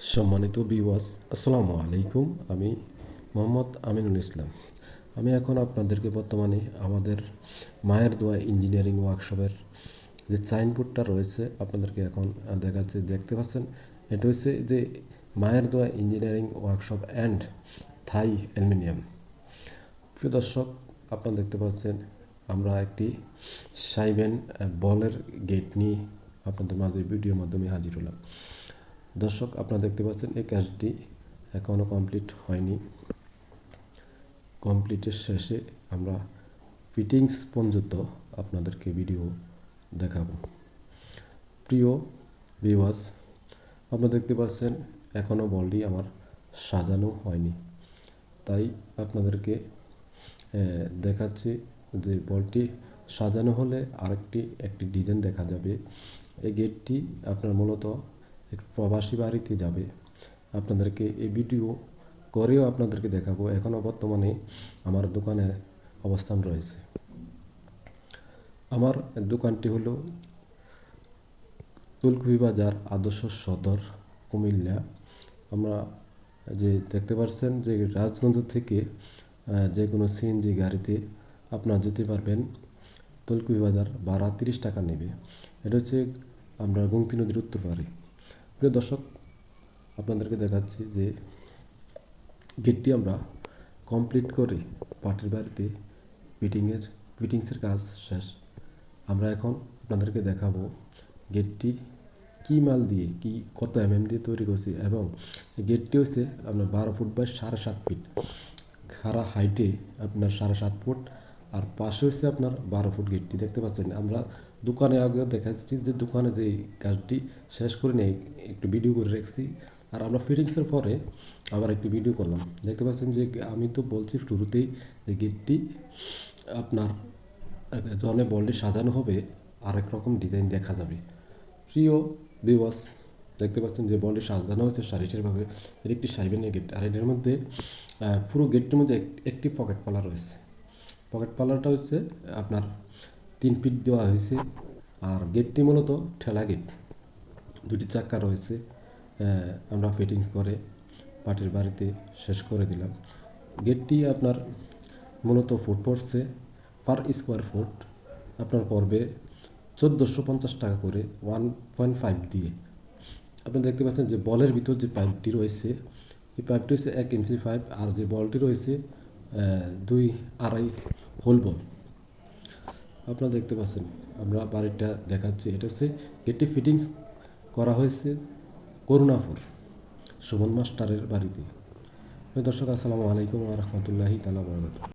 সম্মানিত ভিউয়ার্স, আসসালামু আলাইকুম। আমি মোহাম্মদ আমিনুল ইসলাম। আমি এখন আপনাদেরকে বর্তমানে আমাদের মায়ের দোয়া ইঞ্জিনিয়ারিং ওয়ার্কশপের যে সাইনবোর্ডটা রয়েছে আপনাদেরকে এখন দেখাচ্ছি। দেখতে পাচ্ছেন, এটা হচ্ছে যে মায়ের দোয়া engineering workshop and Thai aluminium. প্রিয় দর্শক, আপনারা দেখতে পাচ্ছেন আমরা একটি সাইবেন বলের গেট নিয়ে আপনাদের মাঝে ভিডিওর মাধ্যমে হাজির হলাম। দর্শক, আপনারা দেখতে পাচ্ছেন এই কাজটি এখনও কমপ্লিট হয়নি। কমপ্লিটের শেষে আমরা ফিটিংস পর্যন্ত আপনাদেরকে ভিডিও দেখাবো। প্রিয় ভিউয়ার্স, আপনারা দেখতে পাচ্ছেন এখনও বলটি আমার সাজানো হয়নি, তাই আপনাদেরকে দেখাচ্ছি যে বলটি সাজানো হলে একটি ডিজাইন দেখা যাবে। এই গেটটি আপনার মূলত এক প্রবাসী বাড়িতে যাবে। আপনাদেরকে এই ভিডিও করেও আপনাদেরকে দেখাবো। এখনও বর্তমানে আমার দোকানে অবস্থান রয়েছে। আমার দোকানটি হলো তুলকুবি বাজার, আদর্শ সদর, কুমিল্লা। আমরা যে দেখতে পাচ্ছেন যে রাজগঞ্জ থেকে যে কোনো সিএনজি গাড়িতে আপনারা যেতে পারবেন। তুলকুবি বাজার ভাড়া 30 টাকা নেবে। এটা হচ্ছে আমরা গোমতী নদীর উত্তর পাড়ে। প্রিয় দর্শক, আপনাদেরকে দেখাচ্ছি যে গেটটি আমরা কমপ্লিট করে পাটের বাড়িতে ফিটিংসের কাজ শেষ। আমরা এখন আপনাদেরকে দেখাবো গেটটি কী মাল দিয়ে কত দিয়ে তৈরি করছি, এবং গেটটি হচ্ছে আপনার 12 ফুট বাই 7.5 ফিট খাড়া হাইটে, আপনার 7.5 ফুট, আর পাশে হচ্ছে আপনার 12 ফুট। গেটটি দেখতে পাচ্ছেন। আমরা দোকানে আগে দেখাচ্ছি যে দোকানে যে কাজটি শেষ করে নিয়ে একটু ভিডিও করে রেখেছি, আর আমরা ফিটিংসের পরে আবার একটি ভিডিও করলাম। দেখতে পাচ্ছেন যে আমি তো বলছি শুরুতেই যে গেটটি আপনার যখন বলটি সাজানো হবে আরেক রকম ডিজাইন দেখা যাবে। প্রিয় ভিউয়ার্স, দেখতে পাচ্ছেন যে বলটি সাজানো হয়েছে সারিসারিভাবে। এর একটি সাইবেনের গেট, আর এটার মধ্যে পুরো গেটটির মধ্যে একটি পকেট পালা রয়েছে। পকেট পালাটা হচ্ছে আপনার 3 ফিট দেওয়া হয়েছে। আর গেটটি মূলত ঠেলা গেট, 2টি চাকা রয়েছে। আমরা ফিটিংস করে পাটের বাড়িতে শেষ করে দিলাম। গেটটি আপনার মূলত ফুট পড়ছে পার স্কোয়ার ফুট আপনার পড়বে 1450 টাকা করে 1.5 দিয়ে। আপনি দেখতে পাচ্ছেন যে বলের ভিতর যে পাইপটি রয়েছে, এই পাইপটি হচ্ছে 1 ইঞ্চি পাইপ, আর যে বলটি রয়েছে 2-2.5 হোল বল। আপনারা দেখতে পাচ্ছেন, আমরা বাড়িটা দেখাচ্ছি। এটা হচ্ছে গেটটি ফিটিংস করা হয়েছে করুণাপুর সুমন মাস্টারের বাড়িতে। দর্শক, আসসালামু আলাইকুম ওয়া রাহমাতুল্লাহি তাআলা ওয়া বারাকাতুহু।